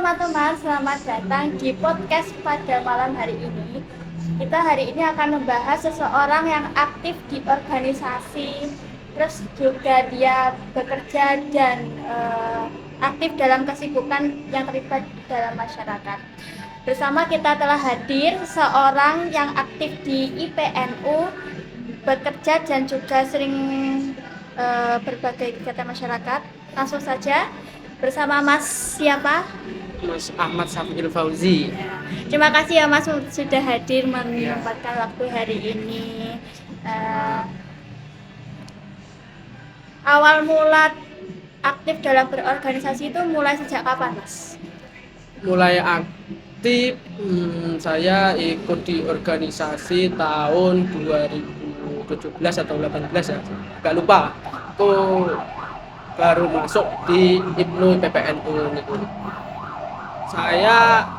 teman-teman, selamat datang di podcast pada malam hari ini. Kita hari ini akan membahas seseorang yang aktif di organisasi, terus juga dia bekerja dan aktif dalam kesibukan yang terlibat dalam masyarakat. Bersama kita telah hadir seorang yang aktif di IPNU, bekerja dan juga sering berbagai kegiatan masyarakat. Langsung saja bersama Mas siapa? Mas Ahmad Syafiil Fauzi. Terima kasih ya Mas sudah hadir menyempatkan waktu hari ini. Awal mula aktif dalam berorganisasi itu mulai sejak kapan, Mas? Mulai aktif, saya ikut di organisasi tahun 2017 atau 18 ya, agak lupa. Aku baru masuk di IPNU PPNU gitu. Saya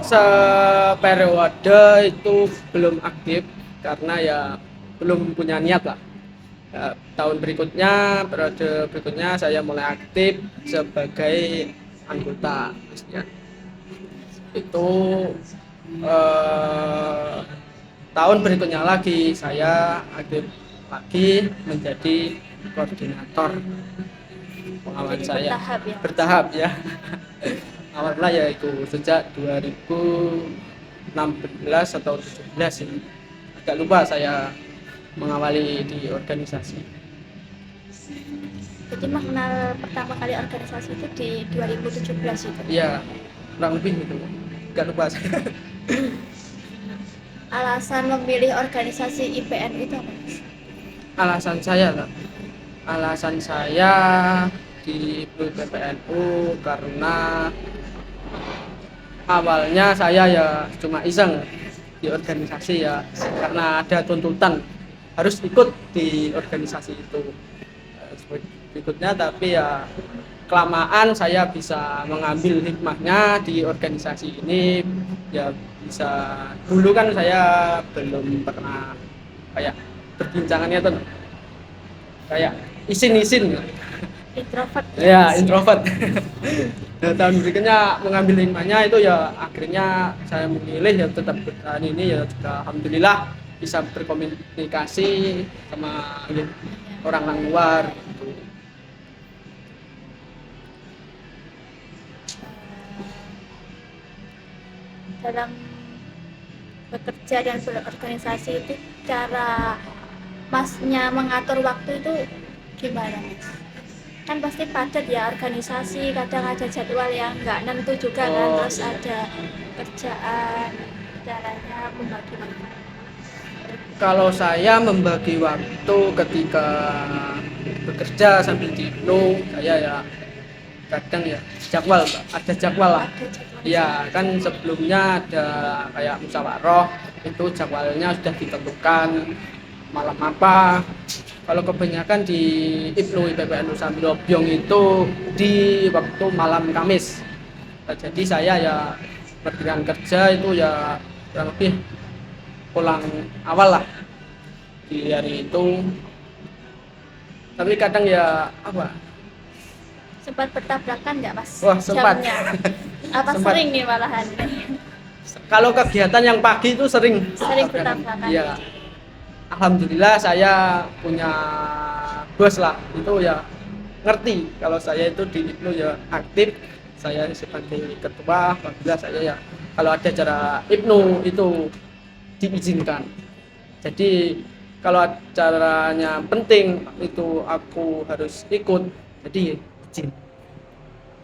seperiode itu belum aktif karena ya belum punya niat lah. Ya, tahun berikutnya, periode berikutnya saya mulai aktif sebagai anggota. Maksudnya itu tahun berikutnya lagi saya aktif lagi menjadi koordinator pengalaman. Jadi saya bertahap ya? Bertahap ya. Awalnya ya itu sejak 2016 atau 17 ini, agak lupa saya mengawali di organisasi. Jadi mengenal pertama kali organisasi itu di 2017 itu? Iya, kurang lebih itu, agak lupa saya. Alasan memilih organisasi IPNU itu apa, Mas? Alasan saya di PPNU karena awalnya saya ya cuma iseng di organisasi ya, karena ada tuntutan harus ikut di organisasi itu. Berikutnya tapi ya kelamaan saya bisa mengambil hikmahnya di organisasi ini ya. Bisa dulu kan saya belum pernah kayak berbincangannya tuh kayak isin-isin Introvert ya, introvert. Nah, tahun berikutnya mengambil hikmahnya itu ya akhirnya saya memilih ya tetap bertahan ini ya, juga alhamdulillah bisa berkomunikasi sama orang luar gitu. Dalam bekerja dan berorganisasi itu cara Masnya mengatur waktu itu gimana, Mas? Kan pasti padat ya organisasi, kadang ada jadwal yang nggak nentu juga kan, terus ada kerjaan, caranya membagi waktu. Kalau saya membagi waktu ketika bekerja sambil di IPNU, saya ya kadang ya ada jadwal lah. Ada jadwal. Iya, kan sebelumnya ada kayak musyawarah, itu jadwalnya sudah ditentukan malam apa. Kalau kebanyakan di IPNU PPNU Sambil Obyong itu di waktu malam Kamis. Nah, jadi saya ya berjalan kerja itu ya kurang lebih pulang awal lah di hari itu. Tapi kadang ya apa? Sempat bertabrakan nggak, Mas? Wah, sempat. Jamnya? Apa Sempat. sering nih malahan? Kalau kegiatan yang pagi itu sering bertabrakan. Iya. Alhamdulillah saya punya bos lah, itu ya ngerti kalau saya itu di IPNU ya aktif. Saya sebagai ketua, alhamdulillah saya ya kalau ada acara IPNU itu diizinkan. Jadi kalau acaranya penting itu aku harus ikut, jadi izin.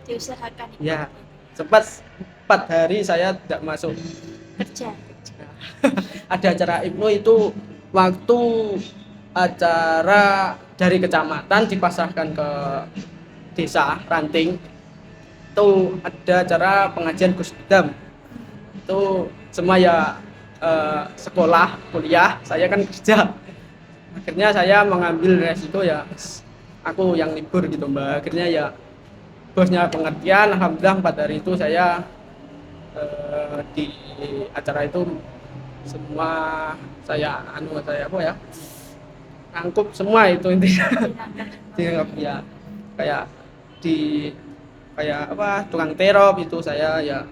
Diusahakan Ya, sempat 4 hari saya tidak masuk kerja. ada acara IPNU itu waktu acara dari kecamatan dipasahkan ke desa Ranting, itu ada acara pengajian Gus Idam. Itu semua ya sekolah, kuliah, saya kan kerja. Akhirnya saya mengambil resiko ya aku yang libur gitu Mbak. Akhirnya ya bosnya pengertian, alhamdulillah 4 hari itu saya di acara itu semua saya angkup semua itu intinya. Dianggap ya kayak di kayak apa tukang terop itu saya ya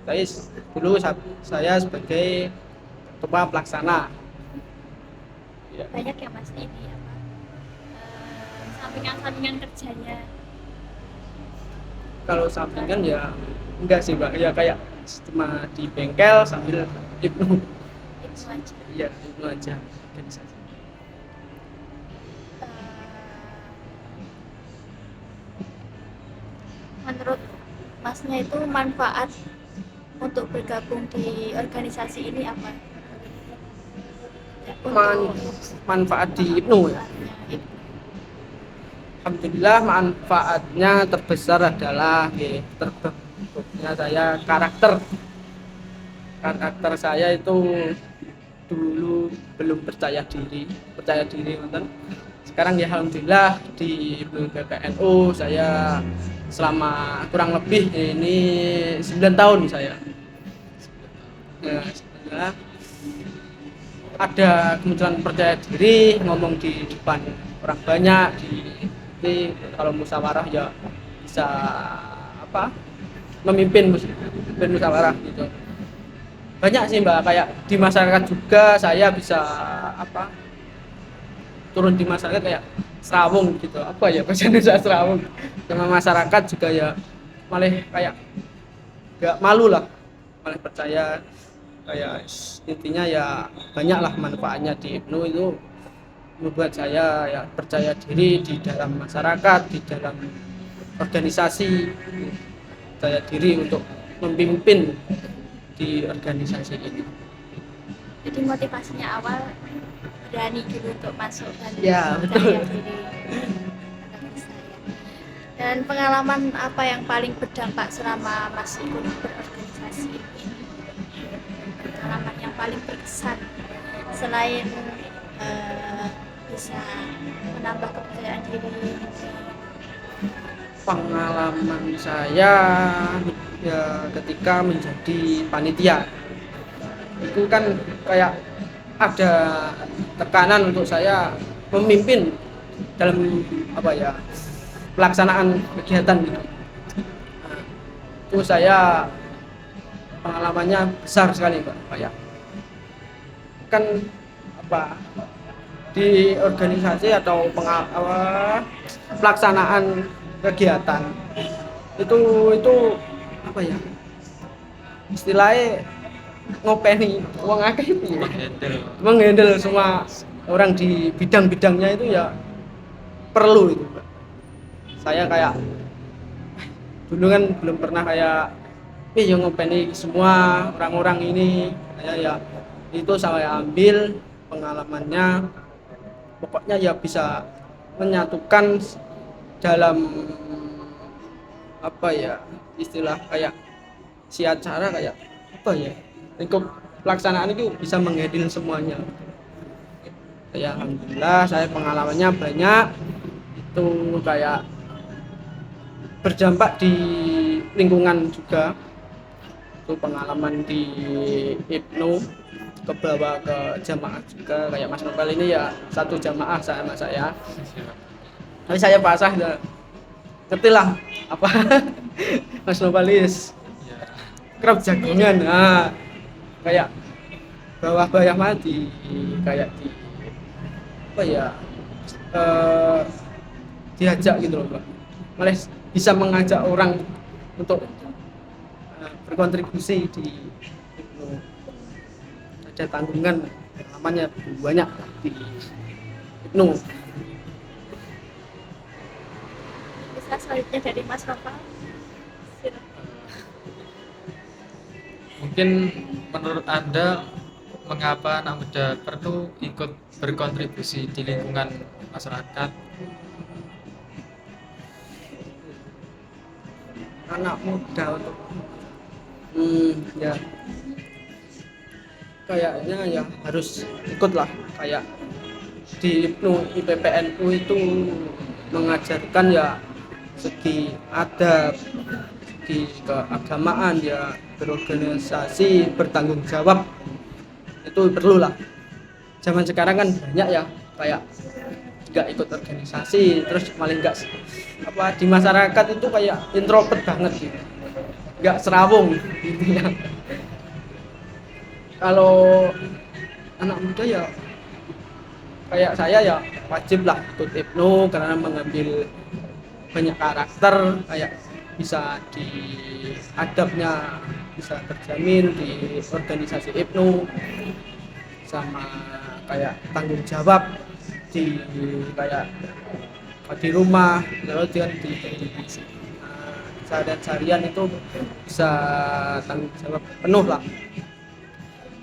saya dulu saya sebagai ketua pelaksana ya. Banyak ya Mas ini apa sampingan-sampingan kerjanya. Kalau sampingan ya enggak sih Mbak, ya kayak cuma di bengkel sambil hipno. Itu aja. Iya, hipno aja organisasi. Menurut Masnya itu manfaat untuk bergabung di organisasi ini apa? Manfaat di hipno ya. Alhamdulillah manfaatnya terbesar adalah terbentuknya saya karakter saya itu dulu belum percaya diri nonton. Sekarang ya alhamdulillah di PPNU saya selama kurang lebih ini 9 tahun saya ya, sebenarnya ada kemunculan percaya diri ngomong di depan orang banyak kalau musyawarah ya bisa apa memimpin musyawarah gitu. Banyak sih Mbak, kayak di masyarakat juga saya bisa apa turun di masyarakat kayak serawung gitu, apa ya bahasa Indonesia serawung sama masyarakat juga ya malah kayak gak malu lah, malah percaya kayak intinya ya banyak lah manfaatnya di hipno itu membuat saya ya percaya diri di dalam masyarakat, di dalam organisasi, percaya diri untuk memimpin di organisasi ini. Jadi motivasinya awal berani dulu untuk masuk dan Ya, percaya betul. diri. Kata saya. Dan pengalaman apa yang paling berdampak selama Mas ikut berorganisasi ini? Pengalaman yang paling berkesan selain bisa menambah kepercayaan diri. Pengalaman saya ya ketika menjadi panitia itu kan kayak ada tekanan untuk saya memimpin dalam apa ya pelaksanaan kegiatan gitu. Nah, itu saya pengalamannya besar sekali Pak. Kayak kan apa di organisasi atau pelaksanaan kegiatan itu apa ya istilahnya ngopeni uang akeh itu ya menghandle semua orang di bidang-bidangnya itu ya perlu itu Pak. Saya kayak dulu kan belum pernah kayak yang ngopeni semua orang-orang ini saya ya itu saya ambil pengalamannya pokoknya ya bisa menyatukan dalam apa ya istilah kayak si acara kayak apa ya lingkup pelaksanaan itu bisa menghandle semuanya. Ya alhamdulillah saya pengalamannya banyak itu kayak berdampak di lingkungan juga itu pengalaman di hipno kebawa ke jamaah juga kayak Mas Nopal ini ya satu jamaah sama saya. Tapi saya pasah ya ngerti lah apa Mas Novalis kerap jagongan kayak bawah mati kayak di apa ya diajak gitu loh Pak, malah bisa mengajak orang untuk berkontribusi di itu. Ada tanggungan namanya banyak di hipno. Bisa selanjutnya dari Mas Nopal. Mungkin menurut Anda mengapa anak muda perlu ikut berkontribusi di lingkungan masyarakat? Anak muda untuk ya kayaknya ya harus ikut lah kayak di IPPNU itu mengajarkan ya segi adab, segi keagamaan ya berorganisasi bertanggung jawab itu perlu lah. Zaman sekarang kan banyak ya kayak nggak ikut organisasi, terus malah nggak di masyarakat itu kayak introvert banget gitu, nggak serawung gitu ya. Kalau anak muda ya kayak saya ya wajib lah ikut IPNU karena mengambil banyak karakter, kayak bisa adabnya bisa terjamin di organisasi IPNU, sama kayak tanggung jawab di kayak di rumah, lalu juga di seharian itu bisa tanggung jawab penuh lah.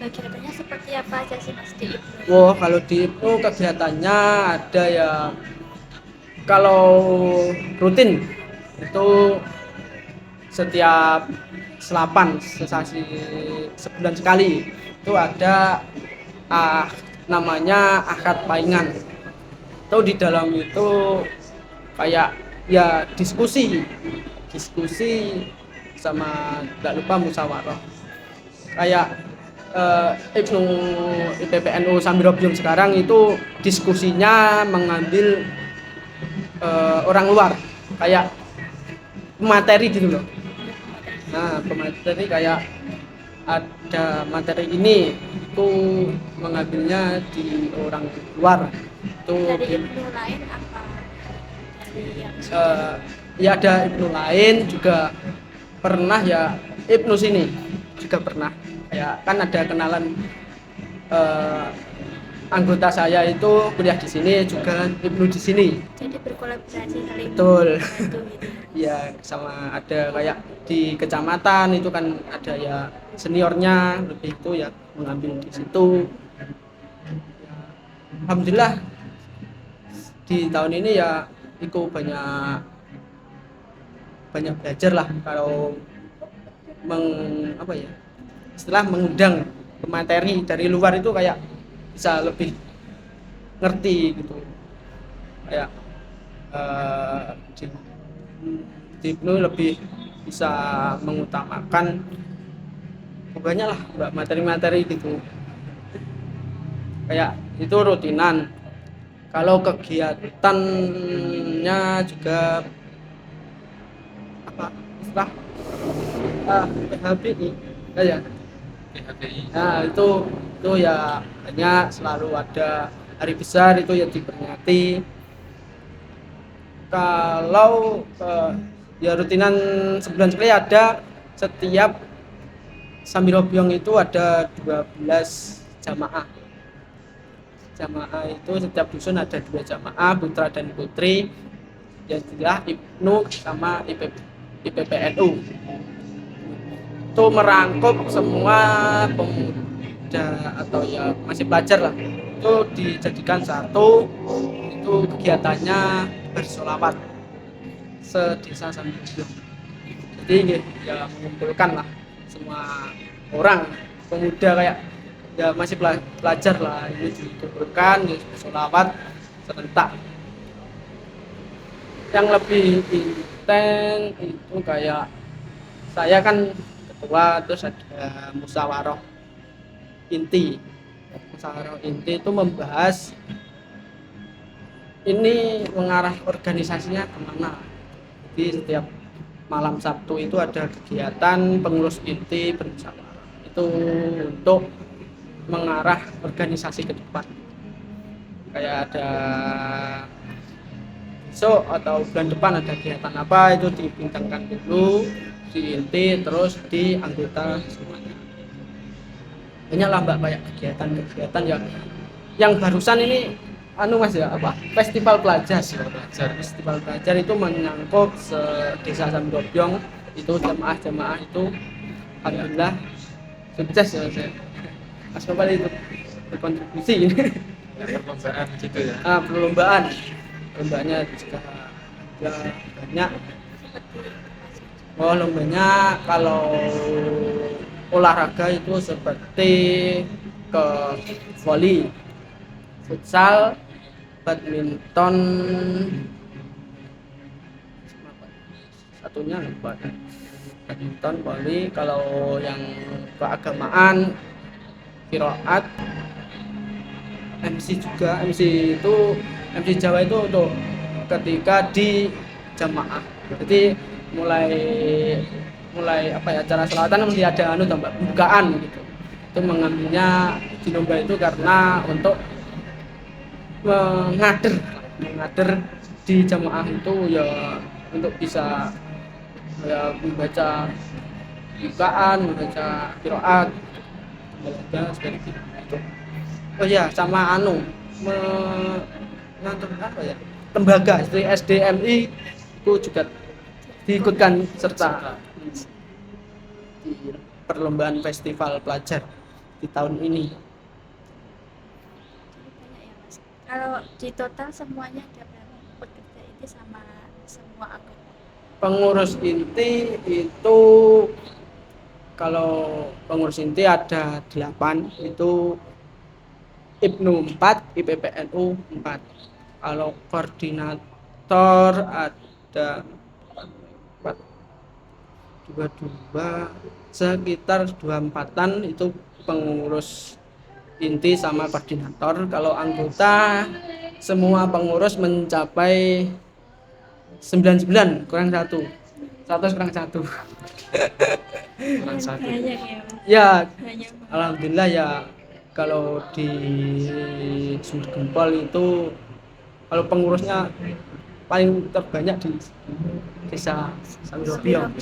Kegiatannya seperti apa aja sih Mas di IPNU? Wah, kalau di IPNU kegiatannya ada ya, kalau rutin itu setiap selapan sesasi sebulan sekali itu ada namanya akad paingan. Itu di dalam itu kayak ya diskusi sama tidak lupa musyawarah. Kayak IPNU IPPNU Sambirobyong sekarang itu diskusinya mengambil orang luar, kayak materi gitu loh. Nah, pemateri kayak ada materi ini itu mengambilnya di orang luar. Itu Dari IPNU lain apa? Dari yang ya ada IPNU lain juga pernah, ya IPNU sini juga pernah. Kayak kan ada kenalan anggota saya itu kuliah di sini juga IPNU di sini. jadi berkolaborasi saling Betul. membantu gitu. Ya sama ada kayak di kecamatan itu kan ada ya seniornya lebih itu ya mengambil di situ. Ya, alhamdulillah di tahun ini ya ikut banyak belajar lah. Kalau setelah mengundang pemateri dari luar itu kayak bisa lebih ngerti gitu, kayak di IPNU lebih bisa mengutamakan banyak lah materi-materi gitu, kayak itu rutinan. Kalau kegiatannya juga apa istilah PHBI ya. PHBI. Nah itu ya banyak, selalu ada hari besar itu ya diperingati. Kalau ya rutinan sebulan sekali ada, setiap Sambirobyong itu ada 12 jamaah itu setiap dusun ada 2 jamaah putra dan putri, ya adalah IPNU sama IPPNU. Itu merangkup semua pemuda atau ya masih pelajar lah, itu dijadikan satu. Itu kegiatannya bersolawat sedesa Sambirobyong. Jadi ya mengumpulkan lah semua orang pemuda kayak ya masih pelajar lah, ini dikumpulkan ya bersolawat serentak. Yang lebih intens itu kayak saya kan ketua, terus ada musyawarah inti itu membahas ini mengarah organisasinya kemana. Jadi setiap malam Sabtu itu ada kegiatan pengurus inti bermusyawarah itu untuk mengarah organisasi ke depan. Kayak ada besok atau bulan depan ada kegiatan apa, itu dibincangkan dulu di inti, terus di anggota semuanya. Banyak lah mbak, kayak kegiatan yang barusan ini Mas ya, festival pelajar festival pelajar itu menyangkut desa Sambirobyong. Itu jamaah itu alhamdulillah sukses ya. Mas Nopal itu berkontribusi ini. Perlombaan gitu ya. Perlombaannya juga banyak. Lombanya kalau olahraga itu seperti ke voli, futsal, badminton, satunya lupa. Badminton, voli. Kalau yang keagamaan, qiraat, MC itu MC Jawa itu untuk ketika di jamaah. Jadi mulai apa ya, acara selawatan mesti ada tambah pembukaan gitu. Itu mengambilnya di lomba itu karena untuk mengader di jamaah itu ya, untuk bisa ya membaca pembukaan, membaca qiraat, membaca seperti itu. Oh ya, sama ngatur apa ya, lembaga seperti SDMI itu juga diikutkan serta di perlombaan festival pelajar di tahun ini. Banyak ya Mas. Kalau di total semuanya ada berapa pekerja inti sama semua anggota? Pengurus inti itu, kalau pengurus inti ada 8, itu IPNU 4, IPPNU 4. Kalau koordinator ada 4, 22, sekitar 24-an itu pengurus inti sama koordinator. Kalau anggota semua pengurus mencapai 99 kurang 1. 100 kurang 1. kurang satu. Banyak ya Mas. Ya, Banyak banget. alhamdulillah ya. Kalau di Sumber Gempol itu, kalau pengurusnya paling terbanyak di desa Sambirobiong.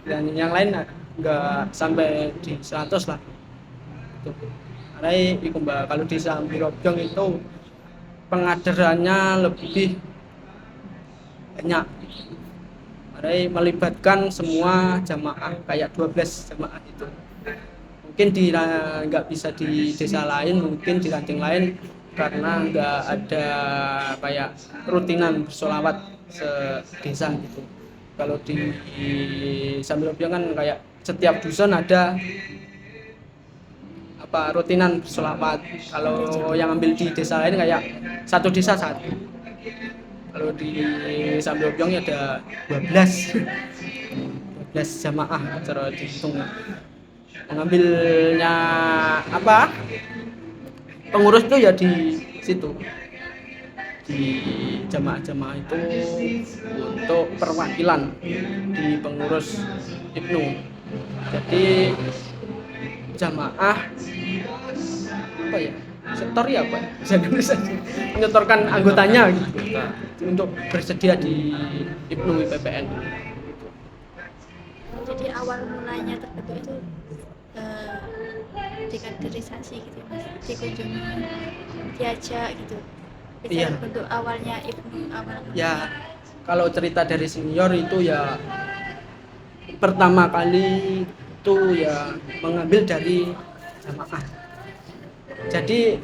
Dan yang lain enggak sampai di 100 lah. Tuh. Kalau di Sambirobiong itu pengaderannya lebih banyak. Melibatkan semua jamaah, kayak 12 jamaah itu. Mungkin nggak bisa di desa lain, mungkin di ranting lain, karena nggak ada kayak rutinan bersolawat se-desa gitu. Kalau di Sambilobiong kan kayak setiap dusun ada apa, rutinan bersolawat. Kalau yang ambil di desa lain kayak satu desa satu. Kalau di Sambilobiong ada 12 jamaah cara dihitung. Mengambilnya apa, pengurus tuh ya di situ, di jamaah-jamaah itu untuk perwakilan di pengurus IPNU. Jadi jamaah apa ya, setor ya apa ya, menyetorkan anggotanya gitu untuk bersedia di IPNU IPPN. Jadi awal mulanya terbentuk itu dikaderisasi gitu Mas, dikunjungi, diajak gitu. Bisa Iya. terbentuk awalnya IPNU awal. Ya, kalau cerita dari senior itu ya, pertama kali itu ya mengambil dari jamaah. Jadi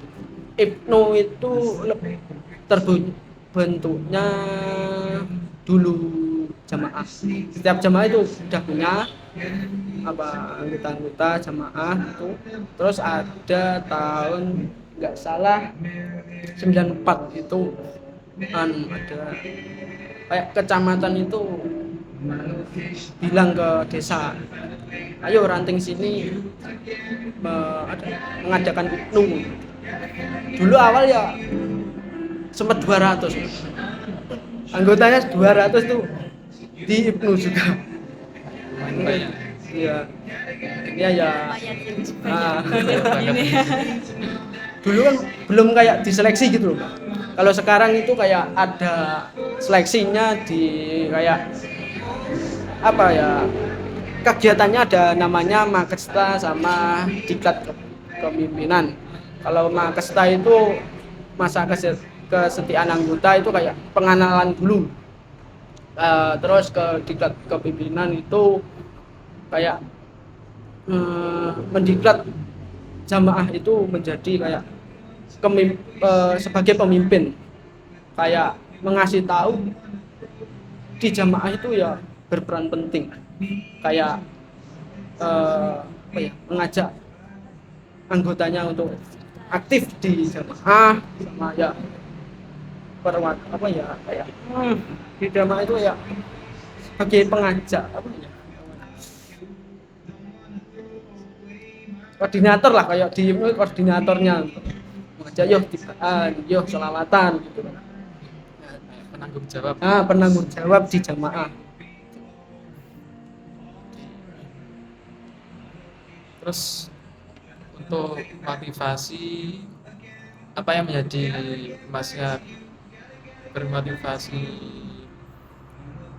IPNU itu terbentuknya dulu jamaah. Setiap jamaah itu sudah punya apa, anggota-anggota jamaah itu. Terus ada tahun nggak salah 94 itu ada kayak kecamatan itu bilang ke desa, ayo ranting sini mengadakan IPNU. Dulu awal ya sempat 200 anggotanya, 200 tuh di IPNU juga. Banyak. Iya, ini ya. Lumayan sih Mas, Ah. banyak banget ini ya. Dulu kan belum kayak diseleksi gitu loh. Kalau sekarang itu kayak ada seleksinya, di kayak apa ya, kegiatannya ada namanya Makesta sama Diklat Kepemimpinan. Kalau Makesta itu masa kesetiaan anggota itu kayak pengenalan dulu. Terus ke Diklat Kepemimpinan itu kayak mendiklat jamaah itu menjadi kayak sebagai pemimpin, kayak mengasih tahu di jamaah itu ya berperan penting, kayak apa ya, mengajak anggotanya untuk aktif di jamaah, sama ya apa ya, kayak di jamaah itu ya sebagai pengajak apa ya, koordinator lah, kayak di koordinatornya aja yo tibaan yo selawatan gitu kan. Penanggung jawab. Penanggung jawab di jamaah. Terus untuk motivasi, apa yang menjadi Masnya bermotivasi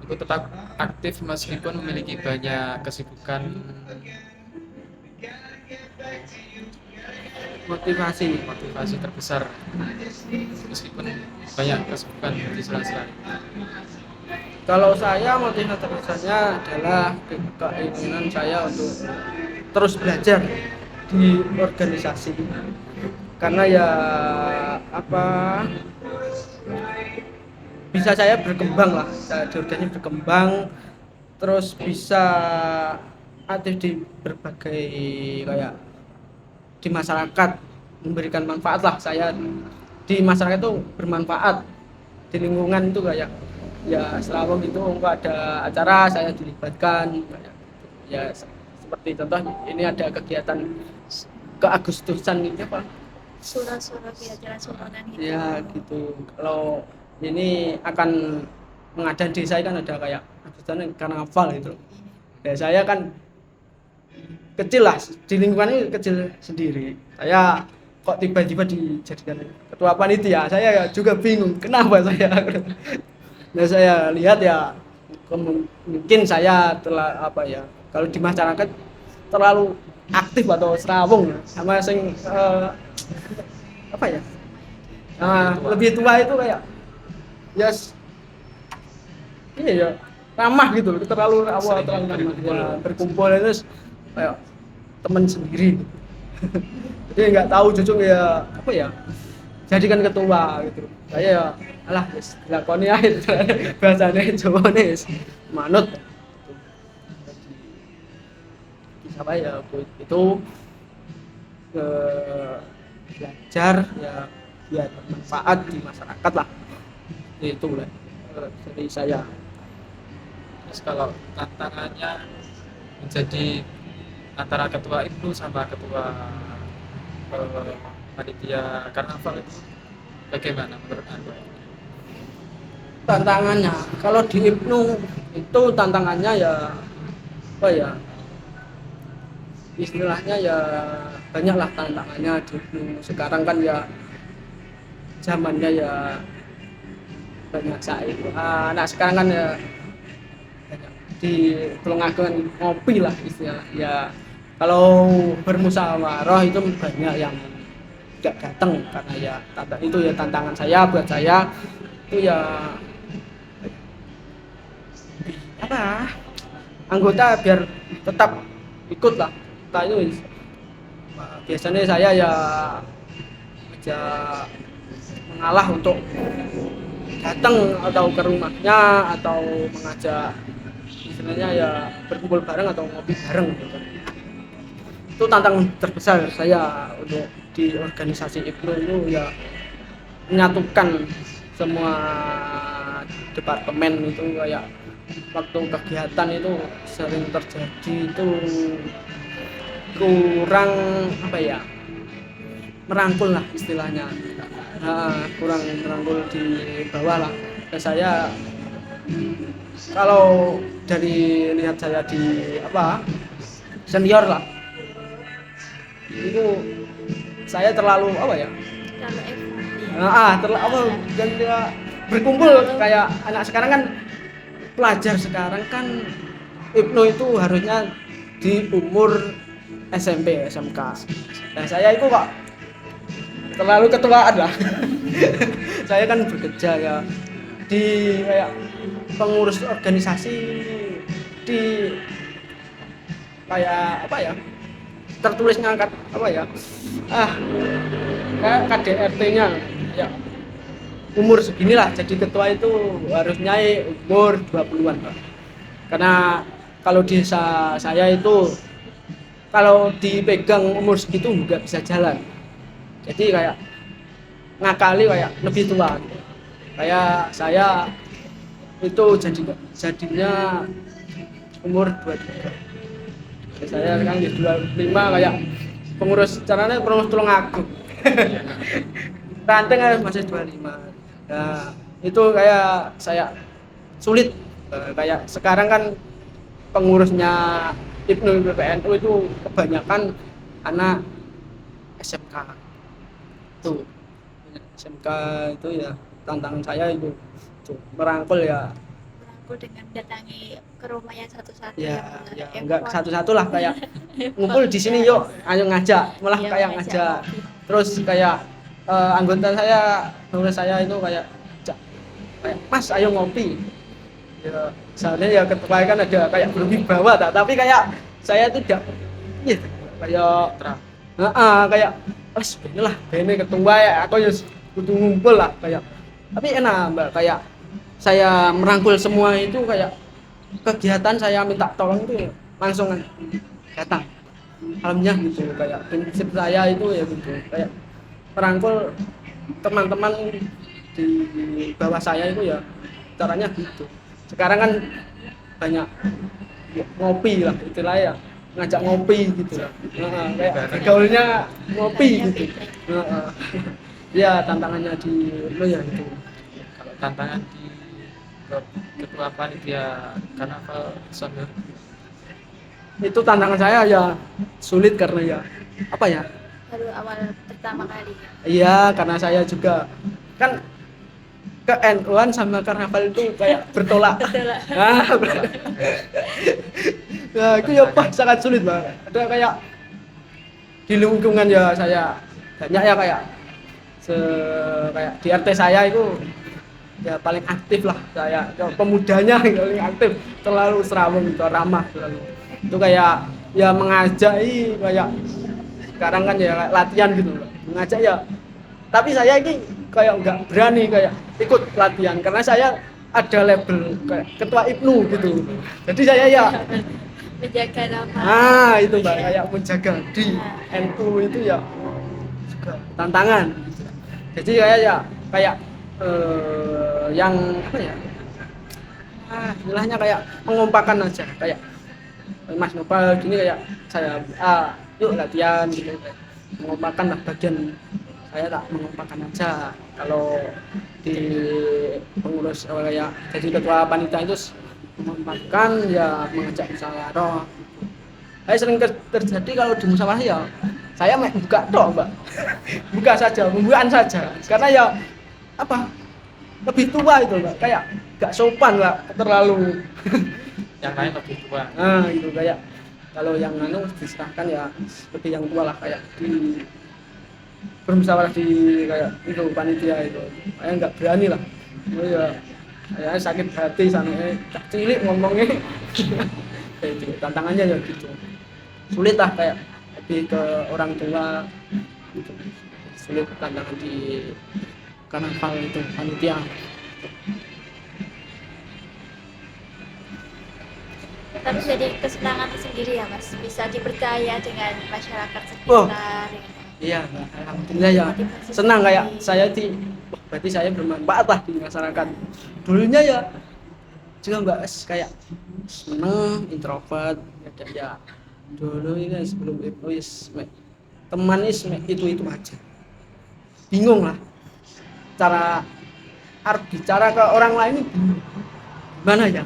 itu tetap aktif meskipun memiliki banyak kesibukan? Motivasi terbesar meskipun banyak kesibukan di sela-sela. Kalau saya motivasi terbesarnya adalah keinginan saya untuk terus belajar di organisasi, karena ya apa bisa saya berkembang lah, saya di organisasi berkembang, terus bisa aktif di berbagai kayak di masyarakat, memberikan manfaat lah. Saya di masyarakat itu bermanfaat, di lingkungan itu kayak ya Serawang itu enggak ada acara saya dilibatkan kayak, ya seperti contoh ini ada kegiatan keagustusan gitu apa Surah-surah kegiatan suranan gitu. ya gitu. Kalau ini akan mengadakan di saya kan ada kayak agustusan karnaval gitu ya, saya kan kecil lah di lingkungan ini, kecil sendiri, saya kok tiba-tiba dijadikan ketua panitia, saya juga bingung kenapa saya. Nah saya lihat ya mungkin saya telah apa ya, kalau di masyarakat terlalu aktif atau serawung sama sing apa ya, lebih tua itu kayak ya ini ya ramah gitu loh, terlalu awal terlalu ramah ya, berkumpul itu kayak teman sendiri. Jadi nggak tahu cocok ya apa ya, jadikan ketua gitu. Saya ya alah wis dilakoni ae bahasane Jawane manut. Siapa ya itu belajar ya biar bermanfaat di masyarakat lah. Itu lah dari saya. Terus kalau tantangannya menjadi antara ketua itu sama ketua panitia karnaval itu bagaimana menurut Anda? Tantangannya kalau di Ibnu itu tantangannya ya apa ya, istilahnya ya banyaklah tantangannya di Ibnu sekarang kan ya, zamannya ya banyak saing. Anak sekarang kan ya banyak di Tulungagung ngopi lah istilahnya ya. Kalau bermusyawarah itu banyak yang tidak datang karena ya itu ya tantangan saya buat saya itu ya apa anggota biar tetap ikut lah. Kita itu biasanya saya ya aja mengalah untuk datang atau ke rumahnya atau mengajak istilahnya ya berkumpul bareng atau ngopi bareng gitu. Itu tantangan terbesar saya untuk di organisasi Ibnu itu ya, menyatukan semua departemen itu kayak waktu kegiatan itu sering terjadi itu kurang apa ya, merangkul lah istilahnya, kurang merangkul di bawah lah. Dan saya kalau dari lihat saya di apa senior lah itu saya terlalu apa ya, terlalu apa, dan dia berkumpul kayak anak sekarang kan, pelajar sekarang kan Ibnu itu harusnya di umur SMP SMK. Nah saya itu kok terlalu ketuaan lah. Saya kan bekerja ya di kayak pengurus organisasi di kayak apa ya, tertulis ngangkat apa ya, kayak KDRT-nya ya umur seginilah jadi ketua itu harusnya umur 20-an Pak. Karena kalau di desa saya itu kalau dipegang umur segitu nggak bisa jalan, jadi kayak ngakali kayak lebih tua. Kayak saya itu jadinya umur 23. Saya kan di 25 kayak pengurus caranya pengurus Tulungagung. Iya. Ranting kan masih 25. Nah, itu kayak saya sulit. Kayak sekarang kan pengurusnya Ibnu PPNU itu kebanyakan anak SMK. Tuh, SMK itu ya tantangan saya itu merangkul ya. Aku dengan datangi ke rumahnya satu-satu Ya, yang ya enggak effort. satu-satu lah kayak ngumpul di sini yuk, ayo ngajak, malah Iya, kayak ngajak. Terus kayak anggota saya, pengurus saya itu kayak Mas ayo ngopi. Ya, soalnya ya ketua kan ada kayak berwibawa tapi kayak saya tuh tidak iya kayak Mitra. kayak wes lah ini ketua ya aku ya kudu ngumpul lah kayak tapi enak Mbak kayak saya merangkul semua itu kayak kegiatan saya minta tolong itu langsung datang alhamdulillah gitu kayak prinsip saya itu ya gitu kayak merangkul teman-teman di bawah saya itu ya caranya gitu. Sekarang kan banyak ngopi lah itulah ya ngajak ngopi gitu lah. Kayak gaulnya ngopi gitu. Ya tantangannya di lo ya itu. Kalau tantangan di ketua panitia karnaval Sonder, Itu tantangan saya ya sulit karena ya apa ya? baru awal pertama kali. Iya karena saya juga kan ke NU-an sama karnaval itu kayak bertolak. Betul lah. Nah, itu ya sangat sulit Mbak. Ada kayak di lingkungan ya saya banyak ya kayak kayak di RT saya itu ya paling aktif lah saya ya, pemudanya yang paling aktif terlalu serawung gitu ramah terlalu itu kayak ya mengajak kayak sekarang kan ya kayak latihan gitu mengajak ya tapi saya ini kayak nggak berani kayak ikut latihan karena saya ada label kayak ketua Ibnu gitu jadi saya ya Menjaga nama. itu Mbak kayak menjaga di NU itu ya juga tantangan jadi kayak yang apa ya istilahnya kayak mengompakan aja kayak Mas Nopal gini kayak saya yuk latihan gitu mengompakan lah bagian saya tak mengompakan aja kalau di pengurus kayak jadi ketua panitia itu mengompakan ya mengajak musyawarah sering terjadi kalau di musyawarah ya saya buka toh Mbak buka saja pembukaan saja karena ya apa lebih tua itu Mbak kayak gak sopan lah terlalu yang lain lebih tua. gitu kayak kalau yang diserahkan ya lebih yang tua lah kayak di bermusyawarah di kayak itu panitia itu kayak nggak berani lah ya kayak sakit hati sana cilik ngomongnya kayak gitu tantangannya ya gitu sulit lah kayak lebih ke orang tua gitu. Sulit tantangan di karnaval itu panitia Tapi jadi kesenangan tersendiri ya Mas, bisa dipercaya dengan masyarakat sekitar. iya alhamdulillah ya senang kayak saya berarti saya bermanfaat lah di masyarakat dulunya ya juga Mbak kayak seneng introvert ya dulu ini sebelum teman itu aja bingung lah cara bicara ke orang lain ini bingung gimana ya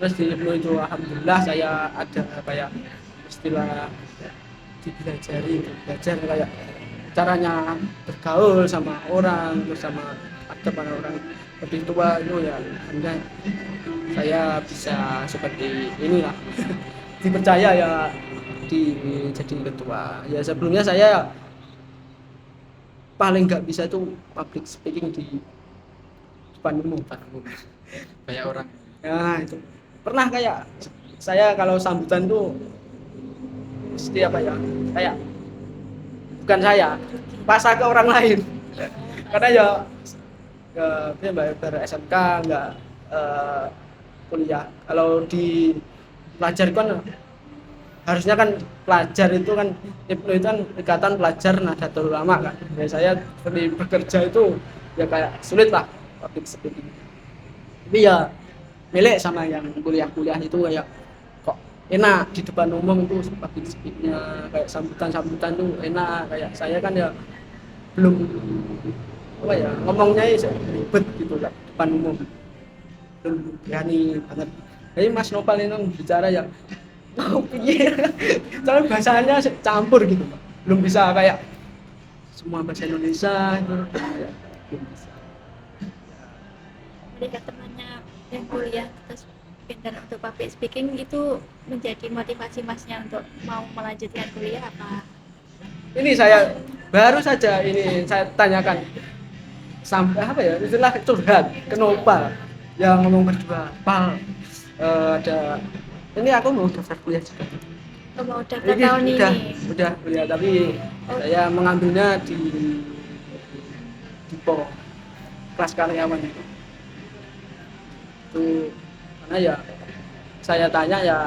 terus di Ibnu itu alhamdulillah saya ada kayak istilah belajar kayak caranya bergaul sama orang terus sama ada orang lebih tua itu ya alhamdulillah saya bisa seperti inilah dipercaya ya jadi ketua ya sebelumnya saya paling nggak bisa itu public speaking di depan umum Banyak orang. ya itu pernah kayak saya kalau sambutan tuh mesti apa ya kayak bukan saya pasang ke orang lain karena ya Mbak SMK nggak kuliah kalau di pelajar kan harusnya kan pelajar itu kan Ibnu itu kan ikatan pelajar Nahdlatul Ulama kan saya seperti bekerja itu ya kayak sulit lah public speaking tapi ya milik sama yang kuliah itu kayak kok enak di depan umum tuh public speaknya, kayak sambutan tuh enak. Kayak saya kan ya belum apa ya ngomongnya ya ribet gitu lah depan umum, belum berani banget. Jadi Mas Nopal ini bicara ya oh piye, soalnya bahasanya campur gitu Pak. Belum bisa kayak semua bahasa Indonesia itu kayak belum bisa. Melihat temannya yang kuliah terus pintar untuk public speaking itu menjadi motivasi masnya untuk mau melanjutkan kuliah apa? Ini saya baru saja ini saya tanyakan sampai apa ya istilah curhat ke Nopal yang ngomong berdua Pal, ada ini aku mau daftar kuliah juga. Oh, mau daftar tahun udah kuliah tapi saya mengambilnya di kelas karyawan itu karena ya saya tanya ya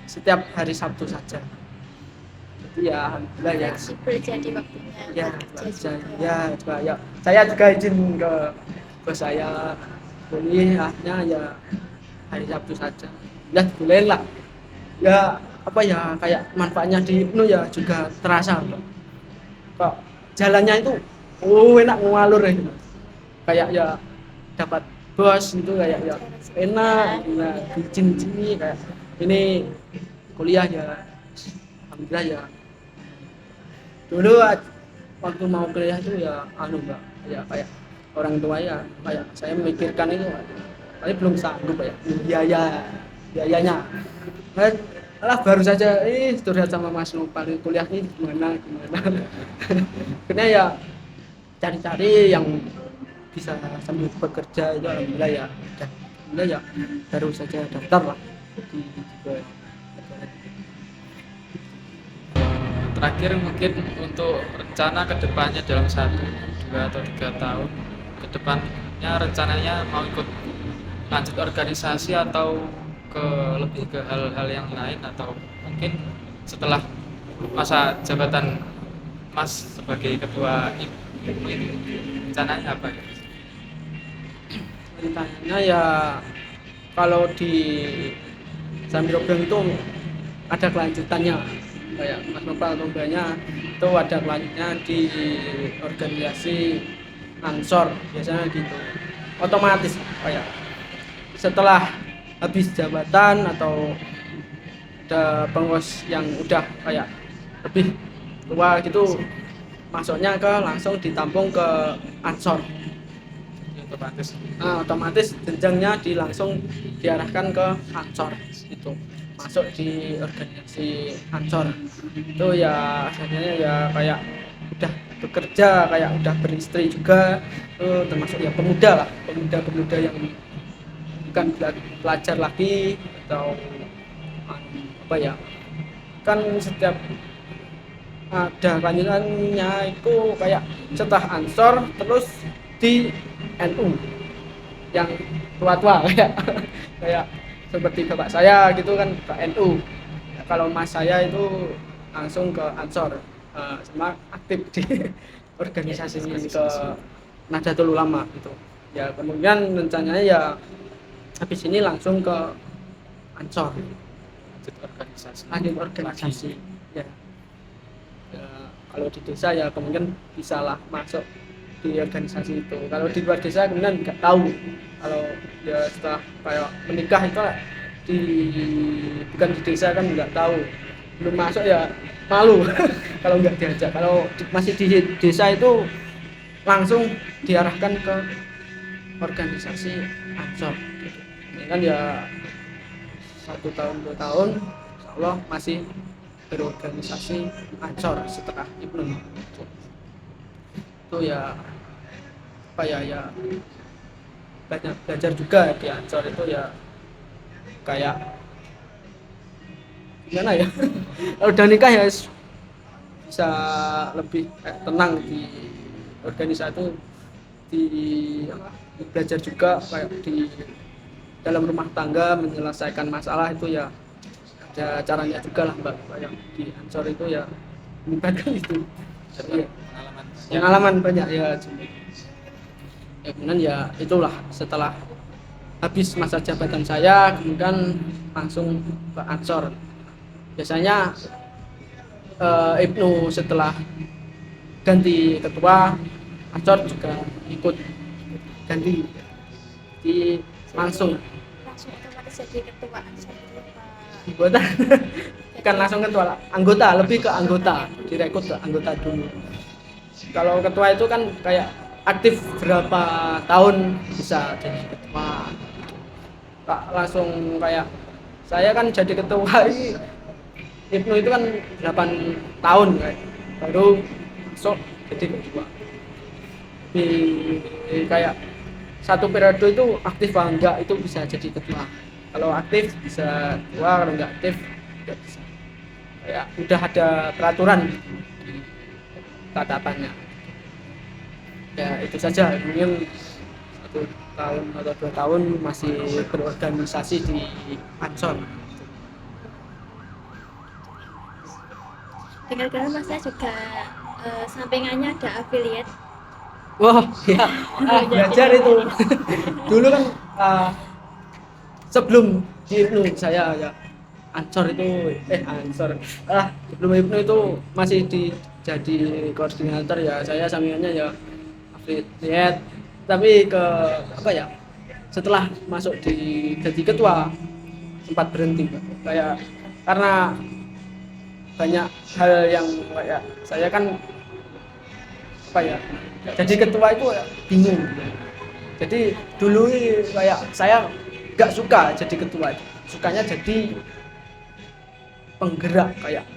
setiap hari Sabtu saja, jadi ya alhamdulillah ya fleksibel jadi waktunya ya kerja juga. ya saya juga izin ke bos saya kuliahnya ya hari Sabtu saja ya boleh lah ya, apa ya kayak manfaatnya di IPNU ya juga terasa kok jalannya itu enak ngalur ya kayak ya dapat bos itu kayak ya enak ya izin kayak ini kuliah ya alhamdulillah ya. Dulu waktu mau kuliah itu ya mbak ya kayak orang tua ya kayak saya memikirkan itu tapi belum sanggup ya biayanya kan lah baru saja curhat sama Mas Nopal kuliah ini gimana akhirnya ya cari-cari yang bisa sambil bekerja itu alhamdulillah ya baru saja daftar lah di Terakhir mungkin untuk rencana kedepannya dalam 1, 2 atau 3 tahun ke depannya rencananya mau ikut lanjut organisasi atau lebih ke hal-hal yang lain, atau mungkin setelah masa jabatan Mas sebagai ketua IPNU itu rencananya apa ya? rencananya ya kalau di Sambirogang itu ada kelanjutannya kayak Mas Nopal lombanya itu ada kelanjutannya di organisasi Ansor biasanya gitu otomatis kayak setelah habis jabatan atau ada pengurus yang udah kayak lebih tua gitu masuknya ke langsung ditampung ke Ansor. Otomatis jenjangnya langsung diarahkan ke Ansor itu masuk di organisasi Ansor itu ya akhirnya ya kayak udah bekerja kayak udah beristri juga termasuk ya pemuda yang bukan pelajar lagi atau apa ya kan setiap ada lanjutannya itu kayak setelah Ansor terus di NU yang tua-tua kayak seperti bapak saya gitu kan ke NU. Kalau mas saya itu langsung ke Ansor sama aktif di organisasi ke Nahdlatul Ulama gitu. Ya kemudian rencananya ya habis ini langsung ke Ansor lanjut organisasi. Ya. Kalau di desa ya kemungkinan bisa lah masuk di organisasi itu. Kalau di luar desa kemudian nggak tahu. Kalau ya setelah kayak menikah itu bukan di desa kan nggak tahu, belum masuk ya malu kalau nggak diajak. Kalau masih di desa itu langsung diarahkan ke organisasi Ansor. Ini kan ya 1 tahun 2 tahun, insya Allah masih berorganisasi Ansor setelah IPNU. Itu ya apa ya banyak belajar juga di Ansor itu ya kayak gimana ya kalau udah nikah ya bisa lebih tenang di organisasi itu belajar juga kayak di dalam rumah tangga menyelesaikan masalah itu ya ada caranya juga lah mbak kayak di Ansor itu ya melibatkan itu jadi pengalaman banyak ya kemudian ya itulah setelah habis masa jabatan saya kemudian langsung ke Ansor biasanya Ibnu setelah ganti ketua, Ansor juga ikut ganti, jadi langsung otomatis jadi ketua anggota bukan langsung ketua, anggota, lebih ke anggota, direkrut ke anggota dulu. Kalau ketua itu kan kayak aktif berapa tahun bisa jadi ketua. Langsung kayak saya kan jadi ketua ini, Ibnu itu kan 8 tahun baru masuk jadi ketua. Di kayak satu periode itu aktif apa enggak itu bisa jadi ketua. Kalau aktif bisa ketua, kalau enggak aktif enggak bisa. Kayak udah ada peraturan di tatapannya. Ya itu saja, mungkin 1 tahun atau 2 tahun masih berorganisasi di Ansor. dengar-dengar masnya juga sampingannya ada affiliate. Wah, ya, belajar itu. Dulu kan sebelum di Ibnu saya ya Ansor itu Ansor. Sebelum Ibnu itu masih jadi koordinator ya, saya sampingannya ya affiliate. Tapi ke apa ya? Setelah masuk jadi ketua sempat berhenti kayak karena banyak hal yang kayak saya kan apa ya, jadi ketua itu bingung. Jadi dulu kayak saya nggak suka jadi ketua, sukanya jadi penggerak kayak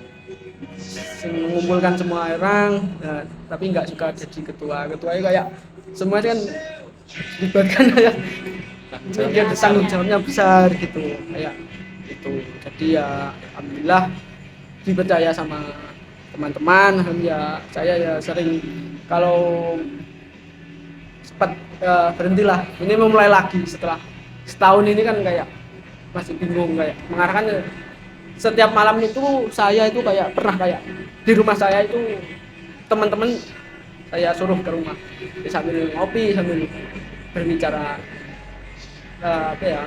mengumpulkan semua orang, nah, tapi nggak suka jadi ketua. Ketua itu kayak semua kan dilibatkan kayak dia tanggung jawabnya besar gitu kayak itu. Jadi ya alhamdulillah dipercaya sama teman-teman, ya saya ya sering kalau sempat berhentilah, ini memulai lagi setelah setahun ini kan kayak masih bingung kayak mengarahkan. Setiap malam itu saya itu kayak pernah kayak di rumah saya itu teman-teman saya suruh ke rumah sambil ngopi sambil berbicara apa ya,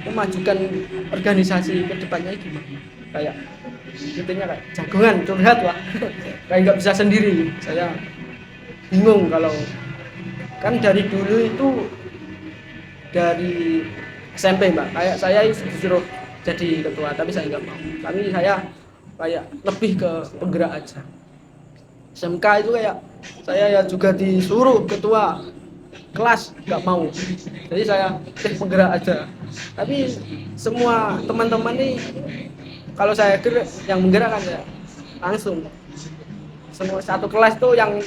memajukan organisasi ke depannya gimana, kayak intinya kayak jagongan curhat lah kayak nggak bisa sendiri. Saya bingung kalau kan dari dulu itu dari SMP mbak, kayak saya disuruh jadi ketua tapi saya nggak mau, tapi saya kayak lebih ke penggerak aja. SMK itu kayak saya ya juga disuruh ketua kelas nggak mau, jadi saya penggerak aja. Tapi semua teman-teman nih kalau saya gerak yang menggerakkan ya langsung semua satu kelas tuh yang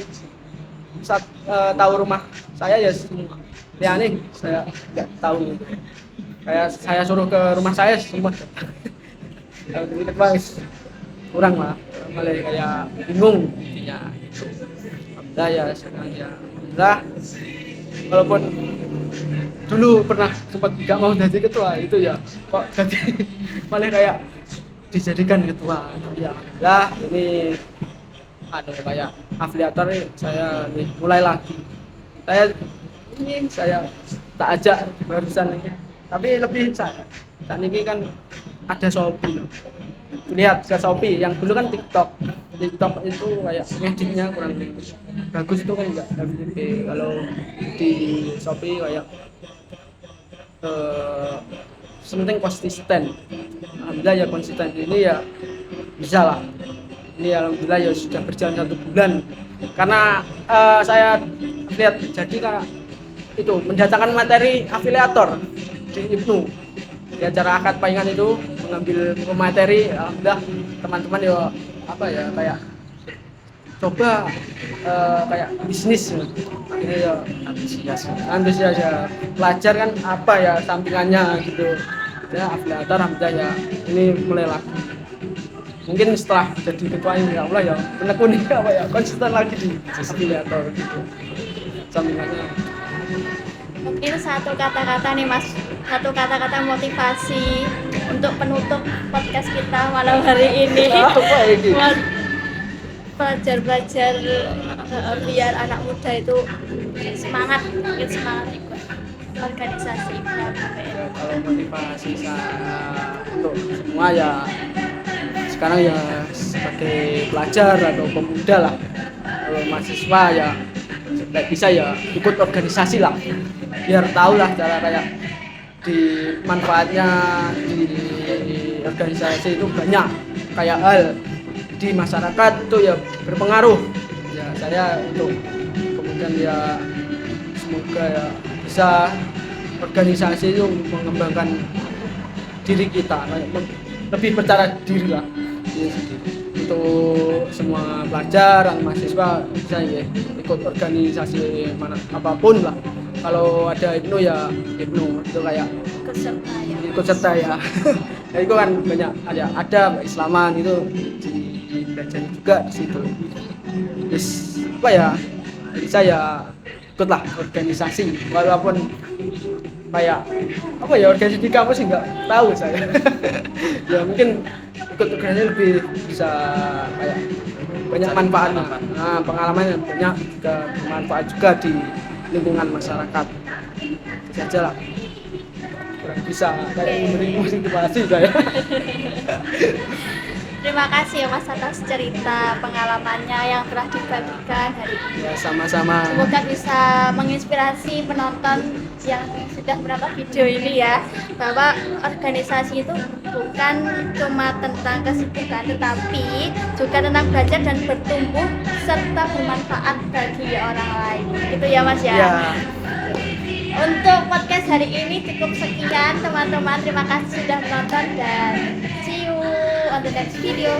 tahu rumah saya ya semua, ya nih saya nggak tahu, kayak saya suruh ke rumah saya semua deket banget kurang lah, malah kayak bingung ya gitu. Alhamdulillah ya sekarang ya alhamdulillah, walaupun dulu pernah sempat nggak mau jadi ketua itu ya kok jadi malah kayak dijadikan ketua ya. Alhamdulillah ini ada kayak afiliator saya nih mulai lagi. Saya tak ajak barusan ini, tapi lebih saat ini kan ada Shopee, lihat ke Shopee. Yang dulu kan TikTok itu kayak ngeditnya kurang bagus, itu kan enggak FYP. Kalau di Shopee kayak penting konsisten. Alhamdulillah ya konsisten ini ya bisa lah. Ini alhamdulillah ya sudah berjalan 1 bulan, karena saya lihat jadi kan itu mendatangkan materi afiliator di Ibnu di acara akad paingan itu, mengambil materi. Alhamdulillah teman-teman ya apa ya kayak coba kayak bisnis ini ya antusias ya pelajar kan apa ya sampingannya gitu ya afiliator. Alhamdulillah ya ini mulai lagi, mungkin setelah jadi ketua ini ya Allah ya menekuni apa ya konsisten lagi di afiliator gitu sampingannya. Mungkin satu kata-kata nih mas, satu kata-kata motivasi untuk penutup podcast kita malam hari ini. Apa ini? Buat pelajar-pelajar biar anak muda itu semangat, ikut semangat ikut organisasi Ya, kalau motivasi saya untuk semua ya sekarang ya sebagai pelajar atau pemuda lah, kalau mahasiswa ya kayak bisa ya ikut organisasi lah, biar tahu lah cara kayak di manfaatnya di organisasi itu banyak kayak hal di masyarakat itu ya berpengaruh ya. Saya untuk kemudian ya semoga ya bisa organisasi itu mengembangkan diri kita, lebih percaya diri lah untuk semua pelajar dan mahasiswa bisa ya ikut organisasi mana apapun lah. Kalau ada hipno ya hipno itu kayak ikut serta ya. Ya itu kan banyak ada Islaman itu dipelajari juga di situ. Terus apa ya, jadi saya ikutlah organisasi walaupun kayak apa ya organisasi di kampus nggak tahu saya. Ya mungkin ikut organisasi lebih bisa kayak banyak manfaatnya. Nah, pengalaman yang banyak juga bermanfaat juga di lingkungan masyarakat. Itu saja lah. Kurang bisa kayak memberi motivasi saya. Terima kasih ya Mas atas cerita pengalamannya yang telah dibagikan hari ini. Ya sama-sama. Semoga bisa menginspirasi penonton yang sudah menonton video ini ya, bahwa organisasi itu bukan cuma tentang kesibukan tetapi juga tentang belajar dan bertumbuh serta bermanfaat bagi orang lain. Gitu ya Mas ya. Ya. Untuk podcast hari ini cukup sekian teman-teman. Terima kasih sudah menonton dan see you on the next video.